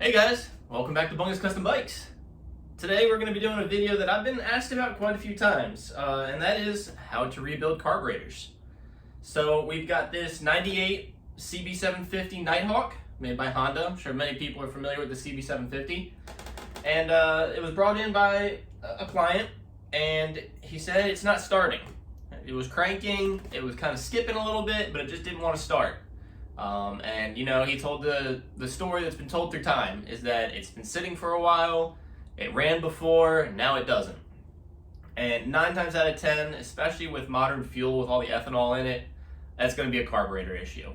Hey guys, welcome back to Bungus Custom Bikes. Today we're going to be doing a video that I've been asked about quite a few times, and that is how to rebuild carburetors. So we've got this 98 CB750 Nighthawk made by Honda. I'm sure many people are familiar with the CB750. And it was brought in by a client, and he said it's not starting. It was cranking, it was kind of skipping a little bit, but it just didn't want to start. And you know, he told the story that's been told through time is that it's been sitting for a while, it ran before, now it doesn't. And 9 times out of 10, especially with modern fuel with all the ethanol in it, that's going to be a carburetor issue.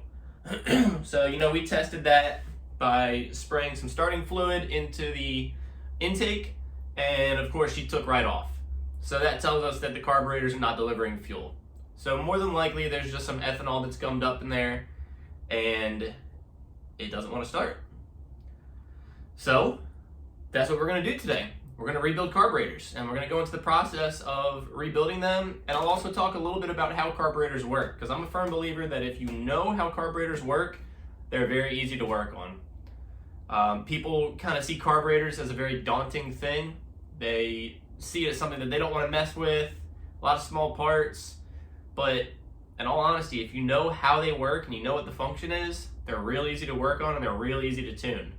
So, you know, we tested that by spraying some starting fluid into the intake, and of course she took right off. So that tells us that the carburetors are not delivering fuel. So more than likely there's just some ethanol that's gummed up in there, and it doesn't want to start. So that's what we're going to do today. We're going to rebuild carburetors, and we're going to go into the process of rebuilding them, and I'll also talk a little bit about how carburetors work, because I'm a firm believer that if you know how carburetors work, they're very easy to work on. People kind of see carburetors as a very daunting thing. They see it as something that they don't want to mess with, a lot of small parts, but in all honesty, if you know how they work and you know what the function is, they're real easy to work on and they're real easy to tune.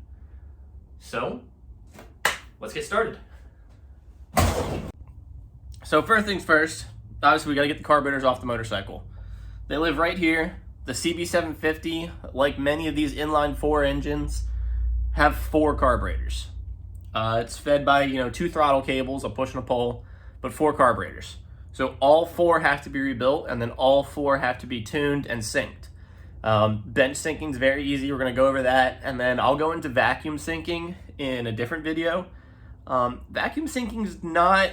So, let's get started. So first things first, obviously we gotta get the carburetors off the motorcycle. They live right here. The CB750, like many of these inline 4 engines, have 4 carburetors. It's fed by, 2 throttle cables, a push and a pull, but 4 carburetors. So all 4 have to be rebuilt, and then all 4 have to be tuned and synced. Bench syncing is very easy. We're going to go over that, and then I'll go into vacuum syncing in a different video. Vacuum syncing is not,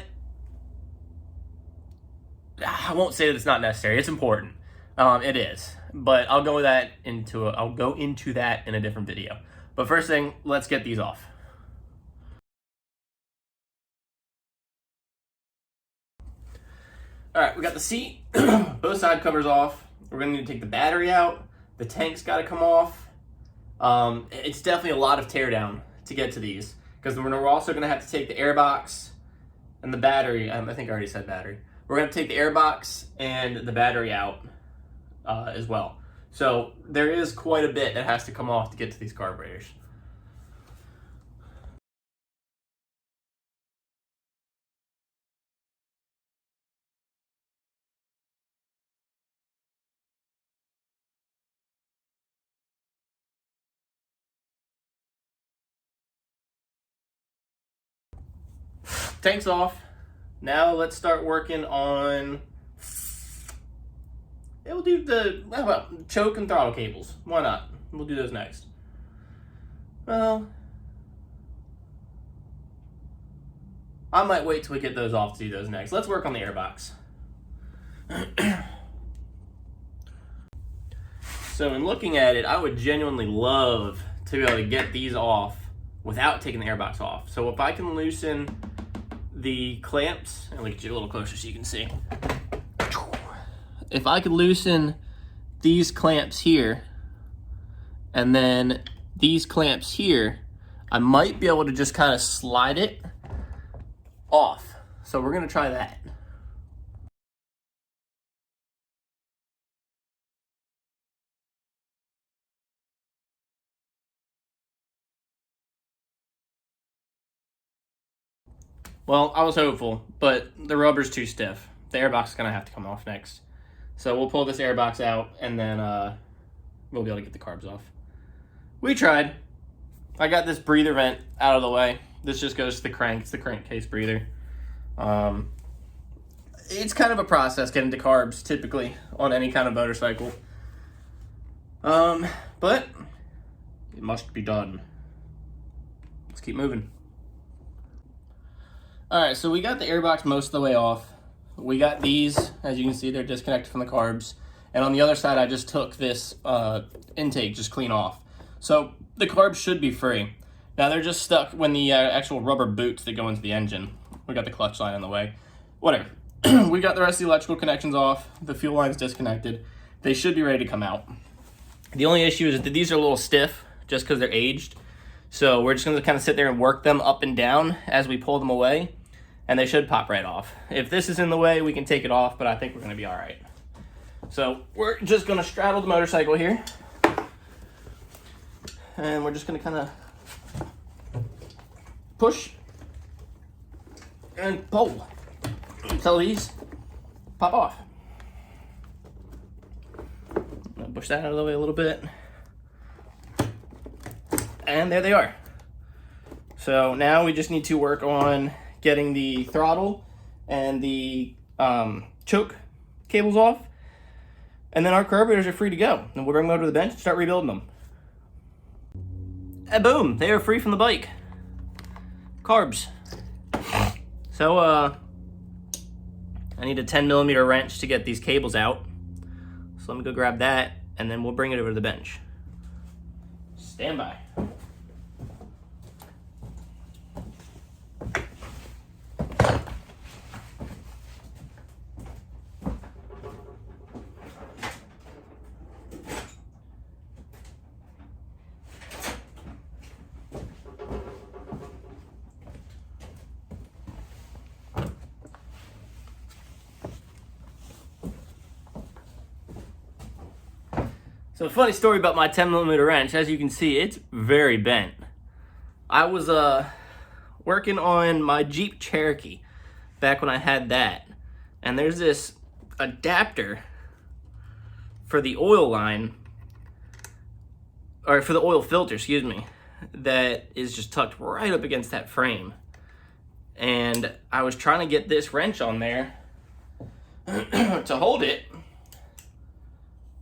I won't say that it's not necessary. It's important. It is, but I'll go into that in a different video. But first thing, let's get these off. All right, we got the seat, both side covers off. We're gonna need to take the battery out. The tank's gotta come off. It's definitely a lot of tear down to get to these, because we're also gonna have to take the air box and the battery. I think I already said battery. We're gonna take the air box and the battery out as well. So there is quite a bit that has to come off to get to these carburetors. Tank's off. Now let's start working on, we'll do how about choke and throttle cables? Why not? We'll do those next. Well, I might wait till we get those off to do those next. Let's work on the airbox. So in looking at it, I would genuinely love to be able to get these off without taking the airbox off. So if I can loosen the clamps, and let me get you a little closer so you can see. If I could loosen these clamps here, and then these clamps here, I might be able to just kind of slide it off. So we're gonna try that. Well, I was hopeful, but the rubber's too stiff. The airbox is gonna have to come off next. So we'll pull this airbox out, and then we'll be able to get the carbs off. We tried. I got this breather vent out of the way. This just goes to the crank. It's the crankcase breather. It's kind of a process getting to carbs, typically, on any kind of motorcycle. But it must be done. Let's keep moving. All right, so we got the airbox most of the way off. We got these, as you can see, they're disconnected from the carbs. And on the other side, I just took this intake just clean off. So the carbs should be free. Now they're just stuck when the actual rubber boots that go into the engine. We got the clutch line in the way. Whatever. We got the rest of the electrical connections off. The fuel line's disconnected. They should be ready to come out. The only issue is that these are a little stiff just because they're aged. So we're just gonna kind of sit there and work them up and down as we pull them away, and they should pop right off. If this is in the way, we can take it off, but I think we're gonna be all right. So we're just gonna straddle the motorcycle here, and we're just gonna kind of push and pull until these pop off. I'm gonna push that out of the way a little bit. And there they are. So now we just need to work on getting the throttle and the choke cables off. And then our carburetors are free to go. And we'll bring them over to the bench and start rebuilding them. And boom, they are free from the bike. Carbs. So I need a 10mm wrench to get these cables out. So let me go grab that, and then we'll bring it over to the bench. Stand by. So, funny story about my 10mm wrench. As you can see, it's very bent. I was working on my Jeep Cherokee back when I had that, and there's this adapter for the oil line, or for the oil filter, excuse me, that is just tucked right up against that frame. And I was trying to get this wrench on there to hold it,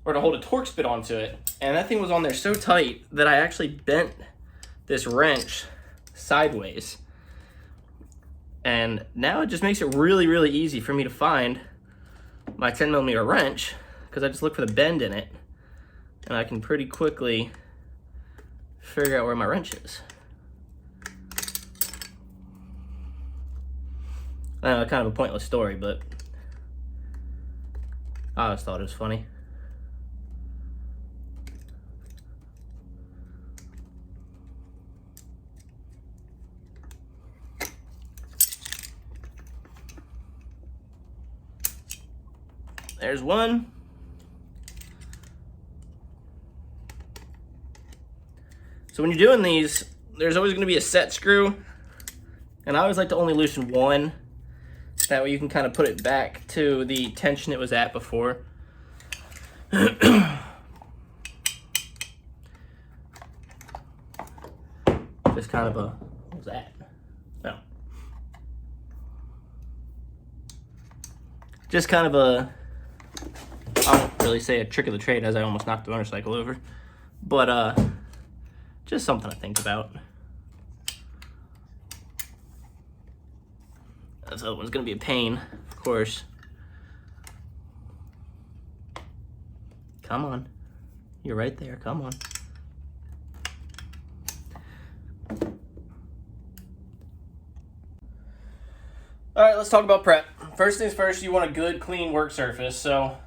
or to hold a Torx bit onto it, and that thing was on there so tight that I actually bent this wrench sideways. And now it just makes it really, really easy for me to find my 10mm wrench, because I just look for the bend in it, and I can pretty quickly figure out where my wrench is. I know, kind of a pointless story, but I always thought it was funny. There's one. So when you're doing these, there's always going to be a set screw, and I always like to only loosen one. That way you can kind of put it back to the tension it was at before. Just kind of a, what was that? No. Just kind of a, I won't really say a trick of the trade, as I almost knocked the motorcycle over, but just something to think about. This other one's gonna be a pain, of course. Come on, you're right there, come on. All right, let's talk about prep. First things first, you want a good, clean work surface. So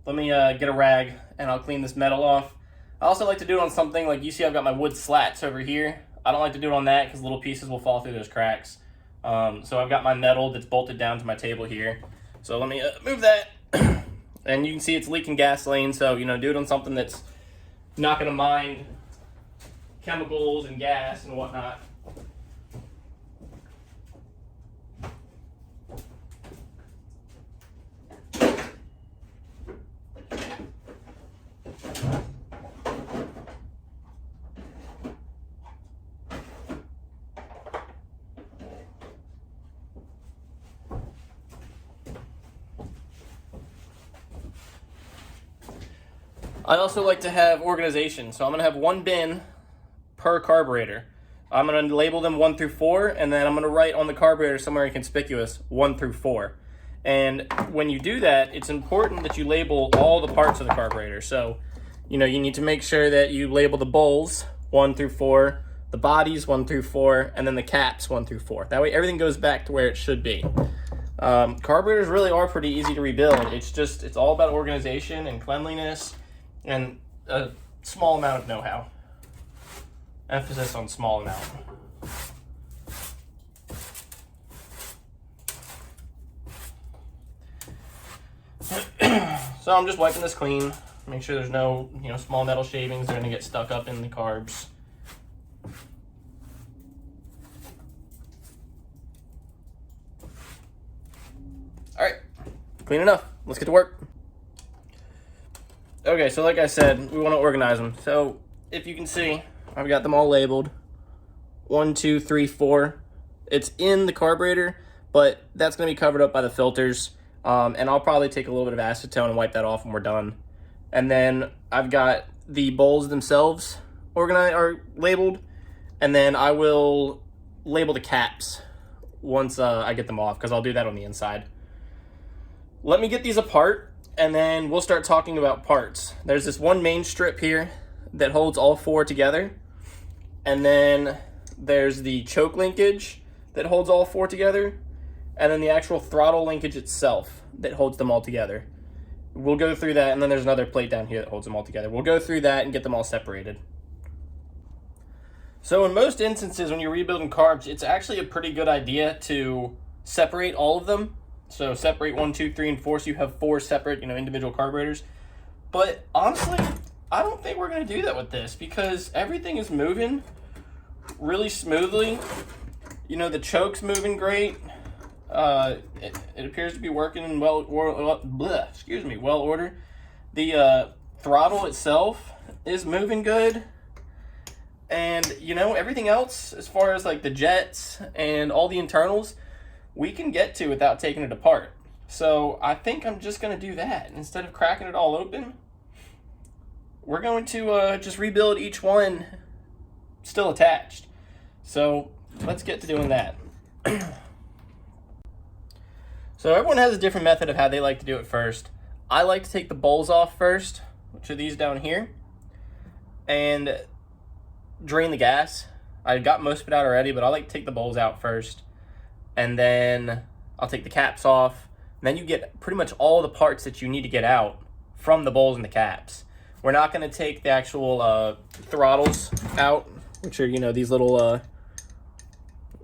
let me get a rag and I'll clean this metal off. I also like to do it on something like, you see I've got my wood slats over here. I don't like to do it on that because little pieces will fall through those cracks. So I've got my metal that's bolted down to my table here. So let me move that. And you can see it's leaking gasoline, so do it on something that's not going to mind chemicals and gas and whatnot. I also like to have organization, so I'm going to have one bin per carburetor. I'm going to label them 1 through 4, and then I'm going to write on the carburetor somewhere inconspicuous 1 through 4. And when you do that, it's important that you label all the parts of the carburetor. So, you need to make sure that you label the bowls 1 through 4, the bodies 1 through 4, and then the caps 1 through 4. That way everything goes back to where it should be. Carburetors really are pretty easy to rebuild. It's all about organization and cleanliness and a small amount of know-how. Emphasis on small amount. So I'm just wiping this clean. Make sure there's no, small metal shavings. They're gonna get stuck up in the carbs. All right, clean enough. Let's get to work. Okay, so like I said, we want to organize them. So if you can see, I've got them all labeled. 1, 2, 3, 4. It's in the carburetor, but that's going to be covered up by the filters. And I'll probably take a little bit of acetone and wipe that off when we're done. And then I've got the bowls themselves organized or labeled, and then I will label the caps once I get them off, because I'll do that on the inside. Let me get these apart, and then we'll start talking about parts. There's this one main strip here that holds all 4 together, and then there's the choke linkage that holds all 4 together, and then the actual throttle linkage itself that holds them all together. We'll go through that, and then there's another plate down here that holds them all together. We'll go through that and get them all separated. So in most instances, when you're rebuilding carbs, it's actually a pretty good idea to separate all of them. So separate 1, 2, 3, and 4, so you have 4 separate, individual carburetors. But honestly, I don't think we're going to do that with this, because everything is moving really smoothly. The choke's moving great. It appears to be working in well ordered. The throttle itself is moving good, and everything else, as far as like the jets and all the internals, we can get to without taking it apart. So I think I'm just going to do that. Instead of cracking it all open, we're going to just rebuild each one still attached. So let's get to doing that. So everyone has a different method of how they like to do it first. I like to take the bowls off first, which are these down here, and drain the gas. I got most of it out already, but I like to take the bowls out first, and then I'll take the caps off. And then you get pretty much all the parts that you need to get out from the bowls and the caps. We're not going to take the actual throttles out, which are, these little, let's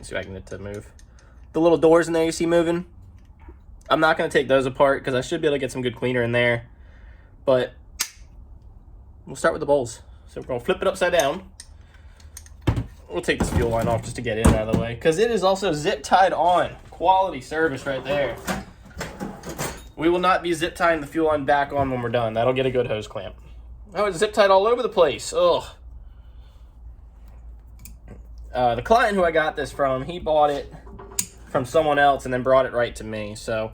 see if I can get to move. The little doors in there you see moving. I'm not going to take those apart because I should be able to get some good cleaner in there. But we'll start with the bowls. So we're going to flip it upside down. We'll take this fuel line off just to get in out of the way, because it is also zip tied on. Quality service right there. We will not be zip tying the fuel line back on when we're done. That'll get a good hose clamp. Oh, it's zip tied all over the place. Ugh. The client who I got this from, he bought it from someone else and then brought it right to me. So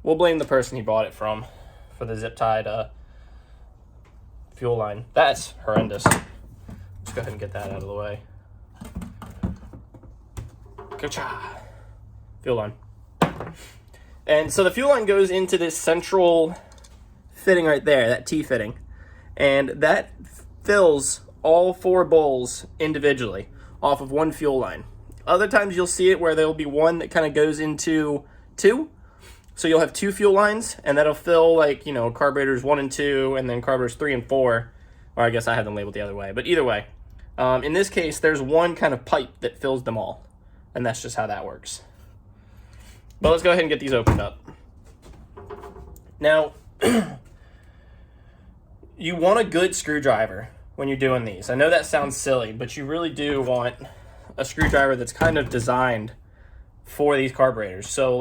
we'll blame the person he bought it from for the zip tied fuel line. That's horrendous. Let's go ahead and get that out of the way. Ka-cha. Fuel line. And so the fuel line goes into this central fitting right there, that T-fitting. And that fills all 4 bowls individually off of one fuel line. Other times you'll see it where there'll be one that kind of goes into 2. So you'll have 2 fuel lines, and that'll fill carburetors 1 and 2, and then carburetors 3 and 4. Or I guess I have them labeled the other way. But either way, in this case, there's one kind of pipe that fills them all. And that's just how that works. But let's go ahead and get these opened up. Now, you want a good screwdriver when you're doing these. I know that sounds silly, but you really do want a screwdriver that's kind of designed for these carburetors. So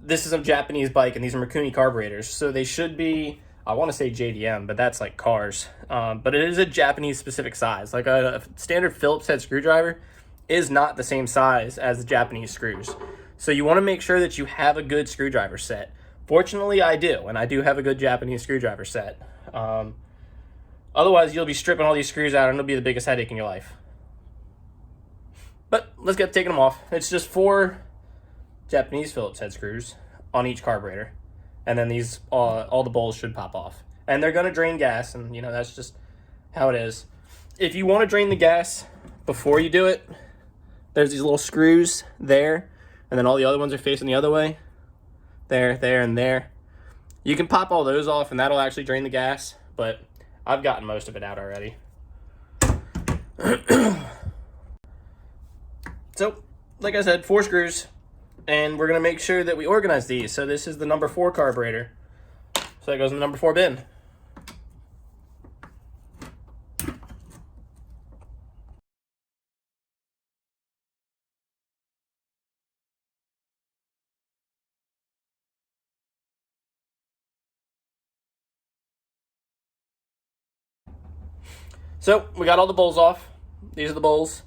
this is a Japanese bike, and these are Mikuni carburetors. So they should be, I want to say JDM, but that's like cars. But it is a Japanese specific size. Like a standard Phillips head screwdriver is not the same size as the Japanese screws. So you want to make sure that you have a good screwdriver set. Fortunately, I do, and I do have a good Japanese screwdriver set. Otherwise, you'll be stripping all these screws out, and it'll be the biggest headache in your life. But let's get taking them off. It's just 4 Japanese Phillips head screws on each carburetor. And then these, all the bowls should pop off. And they're going to drain gas, and that's just how it is. If you want to drain the gas before you do it, there's these little screws there, and then all the other ones are facing the other way. There, there, and there. You can pop all those off, and that'll actually drain the gas, but I've gotten most of it out already. So, like I said, 4 screws, and we're going to make sure that we organize these. So this is the number 4 carburetor. So that goes in the number 4 bin. So we got all the bowls off. These are the bowls.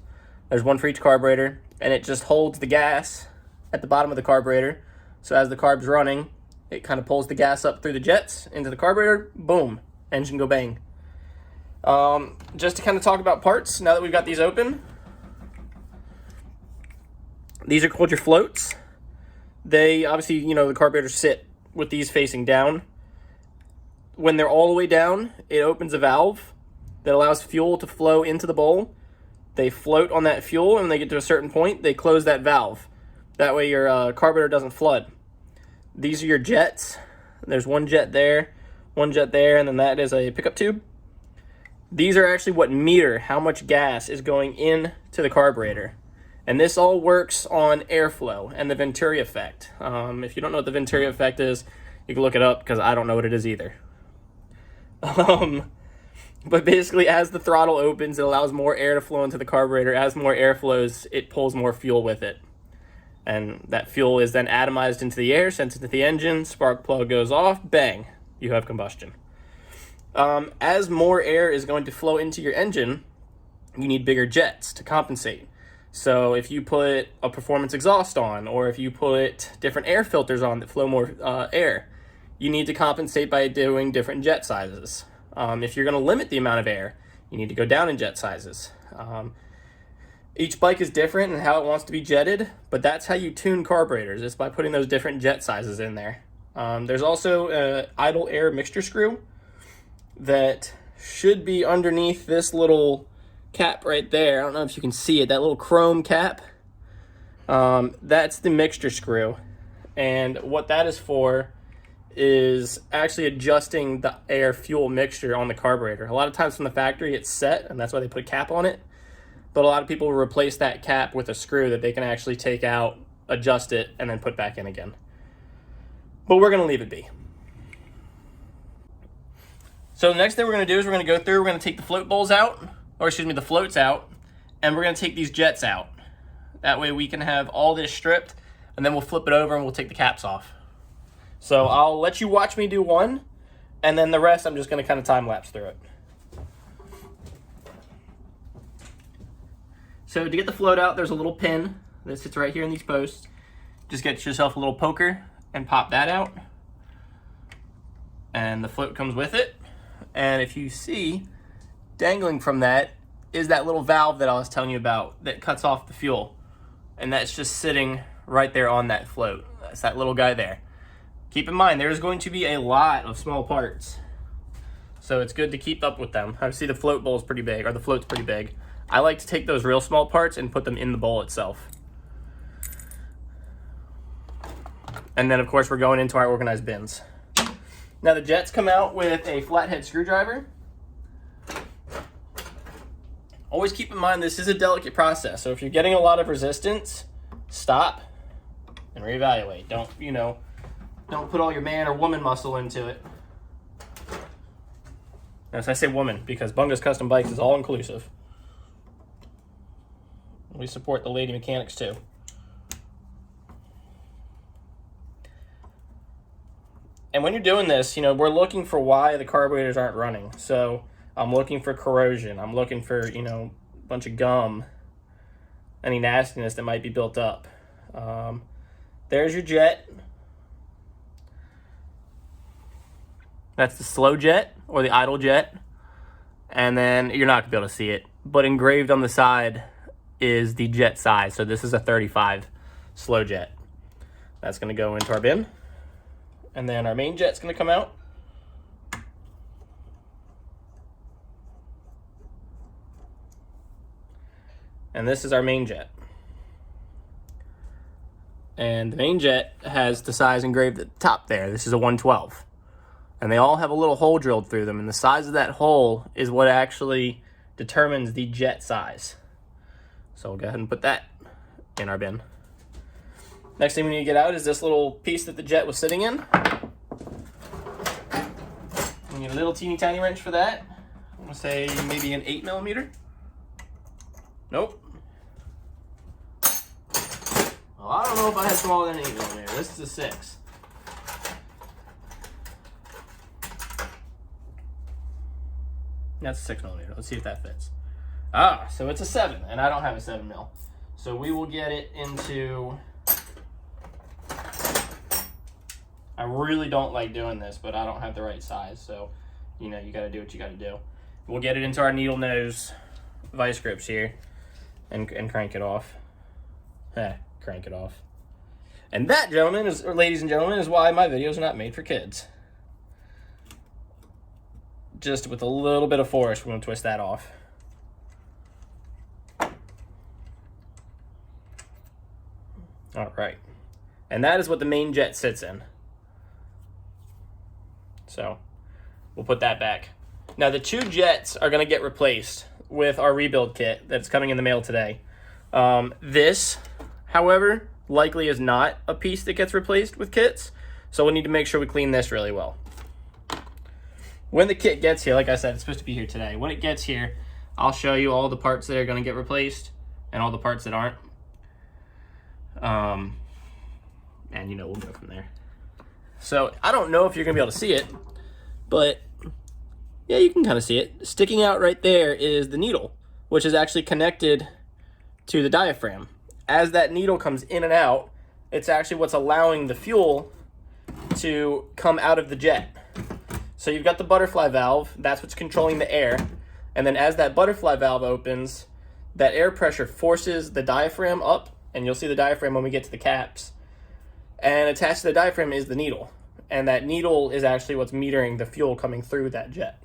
There's one for each carburetor, and it just holds the gas at the bottom of the carburetor. So as the carb's running, it kind of pulls the gas up through the jets into the carburetor. Boom, engine go bang. Just to kind of talk about parts, now that we've got these open, these are called your floats. They obviously, the carburetors sit with these facing down. When they're all the way down, it opens a valve that allows fuel to flow into the bowl. They float on that fuel, and when they get to a certain point, they close that valve. That way your carburetor doesn't flood. These are your jets. There's one jet there, and then that is a pickup tube. These are actually what meter how much gas is going into the carburetor. And this all works on airflow and the Venturi effect. If you don't know what the Venturi effect is, you can look it up, because I don't know what it is either. But basically, as the throttle opens, it allows more air to flow into the carburetor. As more air flows, it pulls more fuel with it. And that fuel is then atomized into the air, sent into the engine, spark plug goes off, bang, you have combustion. As more air is going to flow into your engine, you need bigger jets to compensate. So if you put a performance exhaust on, or if you put different air filters on that flow more air, you need to compensate by doing different jet sizes. If you're going to limit the amount of air, you need to go down in jet sizes. Each bike is different in how it wants to be jetted, but that's how you tune carburetors. It's by putting those different jet sizes in there. There's also an idle air mixture screw that should be underneath this little cap right there. I don't know if you can see it, that little chrome cap. That's the mixture screw. And what that is for is actually adjusting the air fuel mixture on the carburetor. A lot of times from the factory it's set, and that's why they put a cap on it. But a lot of people replace that cap with a screw that they can actually take out, adjust it, and then put back in again. But we're going to leave it be. So the next thing we're going to do is we're going to take the float bowls out, the floats out, and we're going to take these jets out. That way we can have all this stripped, and then we'll flip it over and we'll take the caps off. So I'll let you watch me do one, and then the rest I'm just going to kind of time lapse through it. So to get the float out, there's a little pin that sits right here in these posts. Just get yourself a little poker and pop that out. And the float comes with it. And if you see, dangling from that is that little valve that I was telling you about that cuts off the fuel. And that's just sitting right there on that float. That's that little guy there. Keep in mind, there's going to be a lot of small parts. So it's good to keep up with them. I see the float bowl is pretty big, or the float's pretty big. I like to take those real small parts and put them in the bowl itself. And then, of course, we're going into our organized bins. Now, the jets come out with a flathead screwdriver. Always keep in mind, this is a delicate process. So if you're getting a lot of resistance, stop and reevaluate. Don't put all your man or woman muscle into it. As I say woman, because Bunga's Custom Bikes is all inclusive. We support the lady mechanics too. And when you're doing this, we're looking for why the carburetors aren't running. So I'm looking for corrosion. I'm looking for, a bunch of gum, any nastiness that might be built up. There's your jet. That's the slow jet or the idle jet. And then you're not going to be able to see it, but engraved on the side is the jet size. So this is a 35 slow jet. That's going to go into our bin. And then our main jet's going to come out. And this is our main jet. And the main jet has the size engraved at the top there. This is a 112. And they all have a little hole drilled through them. And the size of that hole is what actually determines the jet size. So we'll go ahead and put that in our bin. Next thing we need to get out is this little piece that the jet was sitting in. We need a little teeny tiny wrench for that. I'm gonna say maybe an 8mm. Nope. Well, I don't know if I had smaller than an 8mm. This is a 6. That's a 6mm. Let's see if that fits. Ah, so it's a 7, and I don't have a 7mm. So we will get it into... I really don't like doing this, but I don't have the right size, so, you know, you gotta do what you gotta do. We'll get it into our needle nose vice grips here and crank it off. Crank it off. And that, gentlemen, or ladies and gentlemen, is why my videos are not made for kids. Just with a little bit of force, we're gonna twist that off. All right. And that is what the main jet sits in. So we'll put that back. Now the 2 jets are going to get replaced with our rebuild kit that's coming in the mail today. This, however, likely is not a piece that gets replaced with kits. So we'll need to make sure we clean this really well. When the kit gets here, like I said, it's supposed to be here today. When it gets here, I'll show you all the parts that are going to get replaced and all the parts that aren't. And, you know, we'll go from there. So I don't know if you're gonna be able to see it, but yeah, you can kind of see it. Sticking out right there is the needle, which is actually connected to the diaphragm. As that needle comes in and out, it's actually what's allowing the fuel to come out of the jet. So you've got the butterfly valve, that's what's controlling the air. And then as that butterfly valve opens, that air pressure forces the diaphragm up, and you'll see the diaphragm when we get to the caps. And attached to the diaphragm is the needle. And that needle is actually what's metering the fuel coming through that jet.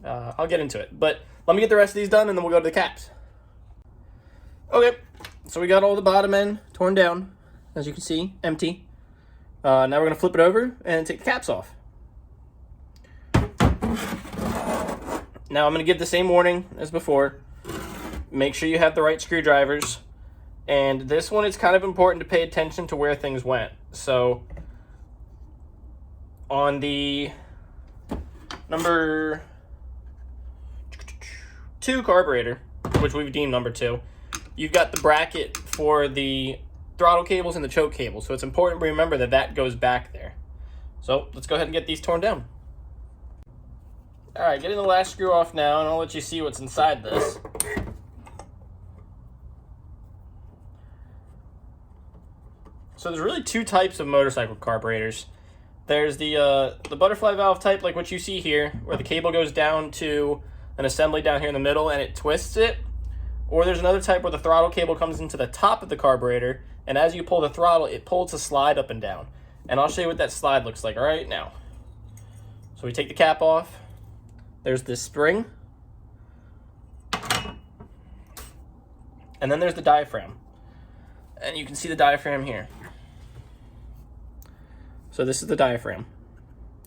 I'll get into it. But let me get the rest of these done, and then we'll go to the caps. Okay, so we got all the bottom end torn down. As you can see, empty. Now we're going to flip it over and take the caps off. Now I'm going to give the same warning as before. Make sure you have the right screwdrivers. And this one, it's kind of important to pay attention to where things went. So on the number 2 carburetor, which we've deemed number 2, you've got the bracket for the throttle cables and the choke cable. So it's important to remember that that goes back there. So let's go ahead and get these torn down. All right, getting the last screw off now, and I'll let you see what's inside this. So there's really 2 types of motorcycle carburetors. There's the butterfly valve type, like what you see here, where the cable goes down to an assembly down here in the middle and it twists it. Or there's another type where the throttle cable comes into the top of the carburetor, and as you pull the throttle, it pulls a slide up and down. And I'll show you what that slide looks like right now. So we take the cap off. There's this spring. And then there's the diaphragm. And you can see the diaphragm here. So this is the diaphragm.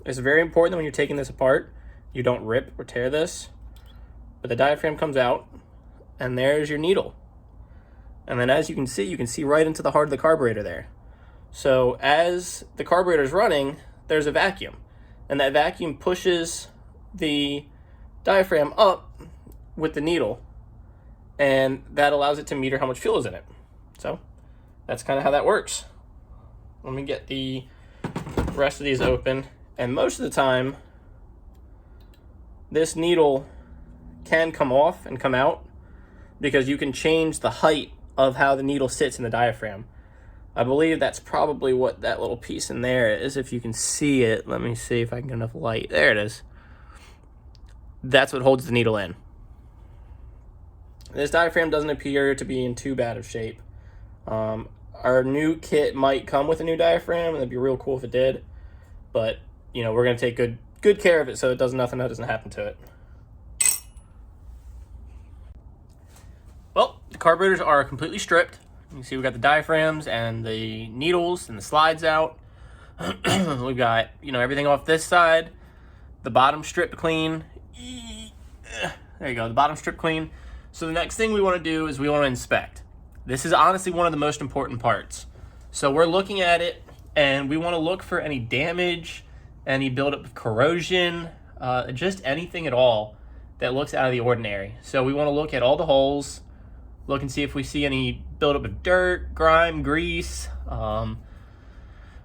It's very important that when you're taking this apart, you don't rip or tear this. But the diaphragm comes out, and there's your needle. And then as you can see right into the heart of the carburetor there. So as the carburetor is running, there's a vacuum. And that vacuum pushes the diaphragm up with the needle. And that allows it to meter how much fuel is in it. So that's kind of how that works. Let me get the rest of these open. And most of the time, this needle can come off and come out because you can change the height of how the needle sits in the diaphragm. I believe that's probably what that little piece in there is. If you can see it, let me see if I can get enough light. There it is. That's what holds the needle in. This diaphragm doesn't appear to be in too bad of shape. Our new kit might come with a new diaphragm, and it'd be real cool if it did. But, you know, we're going to take good care of it so it doesn't happen to it. Well, the carburetors are completely stripped. You can see we've got the diaphragms and the needles and the slides out. We've got, you know, everything off this side. The bottom stripped clean. There you go, the bottom strip clean. So the next thing we want to do is we want to inspect. This is honestly one of the most important parts. So we're looking at it and we want to look for any damage, any buildup of corrosion, just anything at all that looks out of the ordinary. So we want to look at all the holes, look and see if we see any buildup of dirt, grime, grease. We're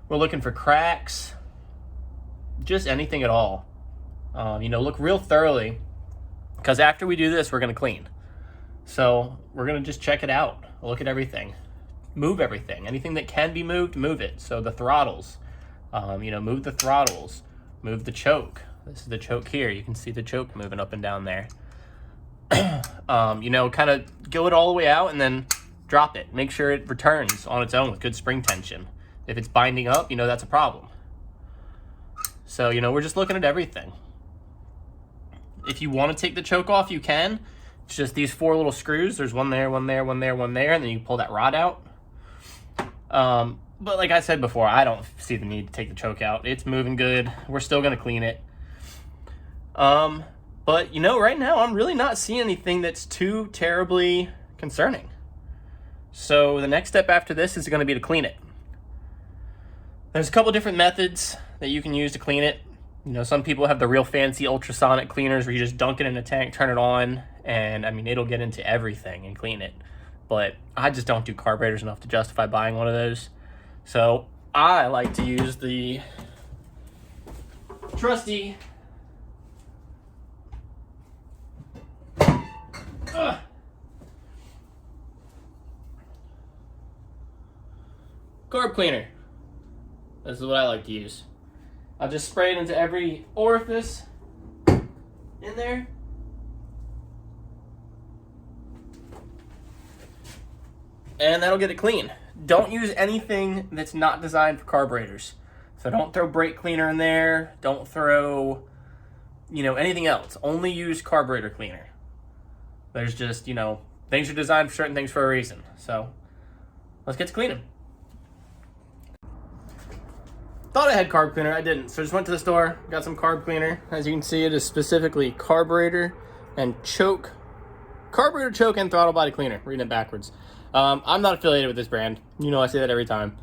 looking for cracks, just anything at all. Look real thoroughly, because after we do this, we're going to clean. So we're going to just check it out, look at everything, move everything. Anything that can be moved, move it. So the throttles, move the throttles, move the choke. This is the choke here. You can see the choke moving up and down there. Kind of go it all the way out and then drop it. Make sure it returns on its own with good spring tension. If it's binding up, that's a problem. So, we're just looking at everything. If you want to take the choke off, you can. It's just these 4 little screws. There's one there, one there, one there, one there, and then you pull that rod out. But like I said before, I don't see the need to take the choke out. It's moving good. We're still going to clean it. But right now I'm really not seeing anything that's too terribly concerning. So the next step after this is going to be to clean it. There's a couple different methods that you can use to clean it. Some people have the real fancy ultrasonic cleaners where you just dunk it in a tank, turn it on, and it'll get into everything and clean it. But I just don't do carburetors enough to justify buying one of those. So I like to use the trusty carb cleaner. This is what I like to use. I'll just spray it into every orifice in there. And that'll get it clean. Don't use anything that's not designed for carburetors. So don't throw brake cleaner in there. Don't throw, anything else. Only use carburetor cleaner. There's just, things are designed for certain things for a reason. So let's get to cleaning. Thought I had carb cleaner, I didn't. So I just went to the store, got some carb cleaner. As you can see, it is specifically carburetor and choke. Carburetor, choke, and throttle body cleaner. Reading it backwards. I'm not affiliated with this brand. I say that every time.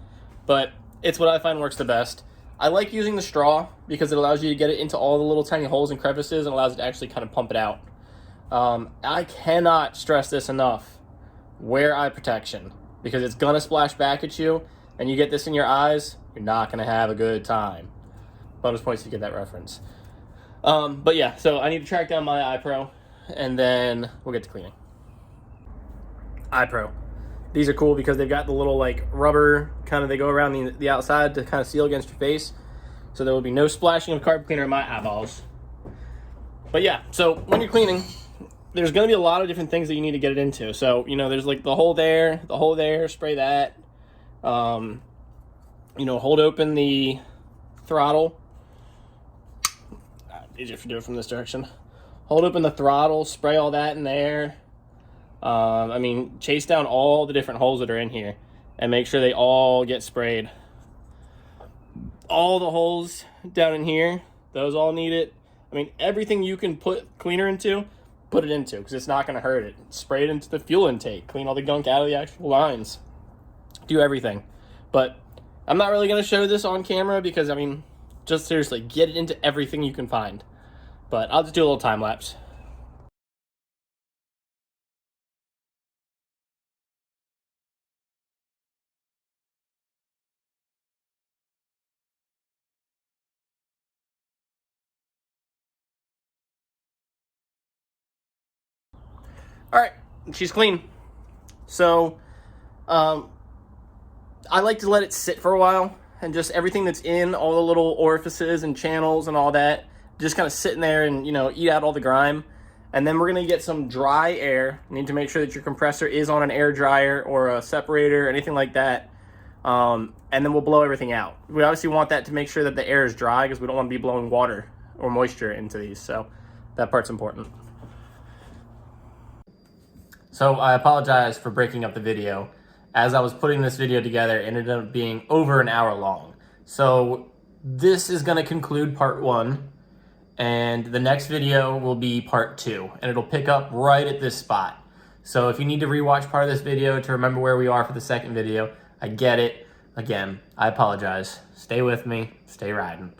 But it's what I find works the best. I like using the straw because it allows you to get it into all the little tiny holes and crevices and allows it to actually kind of pump it out. I cannot stress this enough. Wear eye protection because it's going to splash back at you and you get this in your eyes, you're not going to have a good time. Bonus points if you get that reference. But yeah, so I need to track down my iPro and then we'll get to cleaning. iPro. These are cool because they've got the little rubber they go around the outside to kind of seal against your face. So there will be no splashing of carb cleaner in my eyeballs. But yeah, so when you're cleaning, there's going to be a lot of different things that you need to get it into. So, there's the hole there, spray that. Hold open the throttle. Easier if you do it from this direction. Hold open the throttle, spray all that in there. Chase down all the different holes that are in here and make sure they all get sprayed. All the holes down in here, those all need it. Everything you can put cleaner into, put it into because it's not going to hurt it. Spray it into the fuel intake, clean all the gunk out of the actual lines. Do everything. But I'm not really going to show this on camera because, just seriously, get it into everything you can find. But I'll just do a little time lapse. All right, she's clean. So, I like to let it sit for a while and just everything that's in all the little orifices and channels and all that, just kind of sitting there and, eat out all the grime. And then we're going to get some dry air. You need to make sure that your compressor is on an air dryer or a separator or anything like that. And then we'll blow everything out. We obviously want that to make sure that the air is dry because we don't want to be blowing water or moisture into these. So that part's important. So I apologize for breaking up the video. As I was putting this video together, it ended up being over an hour long. So this is going to conclude part 1. and the next video will be part 2, and it'll pick up right at this spot. So if you need to rewatch part of this video to remember where we are for the second video, I get it. Again, I apologize. Stay with me, stay riding.